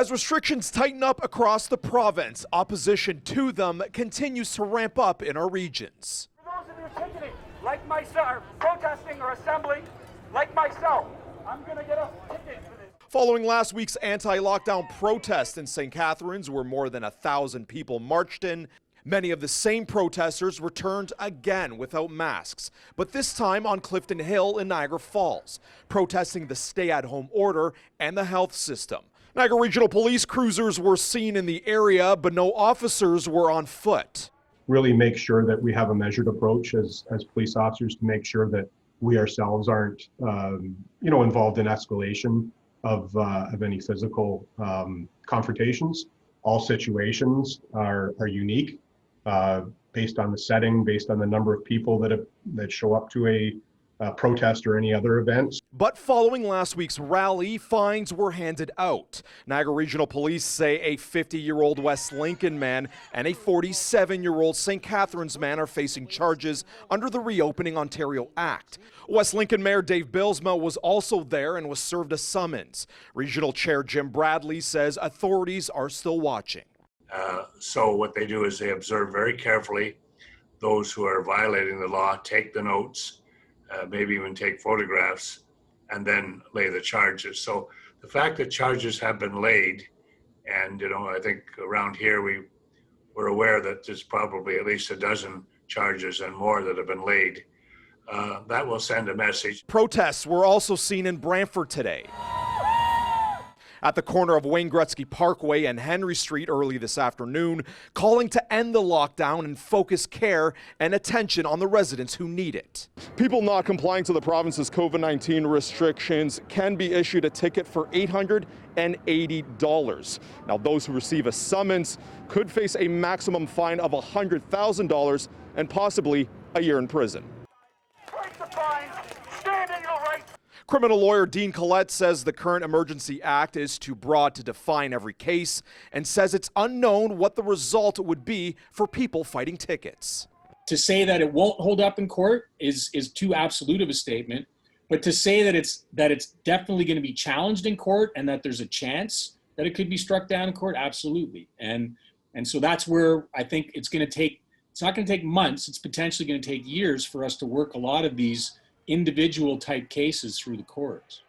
As restrictions tighten up across the province, opposition to them continues to ramp up in our regions. For those of you ticketing, like myself, or protesting or assembling, like myself, I'm going to get a ticket for this. Following last week's anti-lockdown protest in St. Catharines, where more than 1,000 people marched in, many of the same protesters returned again without masks, but this time on Clifton Hill in Niagara Falls, protesting the stay-at-home order and the health system. Niagara Regional Police cruisers were seen in the area, but no officers were on foot. Really make sure that we have a measured approach as police officers to make sure that we ourselves aren't, involved in escalation of any physical confrontations. All situations are unique, based on the setting, based on the number of people that show up to a protest or any other events. But following last week's rally, fines were handed out. Niagara Regional Police say a 50-year-old West Lincoln man and a 47-year-old St. Catharines man are facing charges under the Reopening Ontario Act. West Lincoln Mayor Dave Bilsma was also there and was served a summons. Regional Chair Jim Bradley says authorities are still watching. So what they do is they observe very carefully those who are violating the law, take the notes, maybe even take photographs, and then lay the charges. So the fact that charges have been laid, and I think around here we're aware that there's probably at least a dozen charges and more that have been laid. That will send a message. Protests were also seen in Brantford today. At the corner of Wayne Gretzky Parkway and Henry Street early this afternoon, calling to end the lockdown and focus care and attention on the residents who need it. People not complying to the province's COVID-19 restrictions can be issued a ticket for $880. Now, those who receive a summons could face a maximum fine of $100,000 and possibly a year in prison. Break the fines, stand in your rights. Criminal lawyer Dean Collette says the current Emergency Act is too broad to define every case and says it's unknown what the result would be for people fighting tickets. To say that it won't hold up in court is too absolute of a statement, but to say that it's definitely going to be challenged in court and that there's a chance that it could be struck down in court, absolutely. And so that's where I think it's not going to take months, it's potentially going to take years for us to work a lot of these individual type cases through the courts.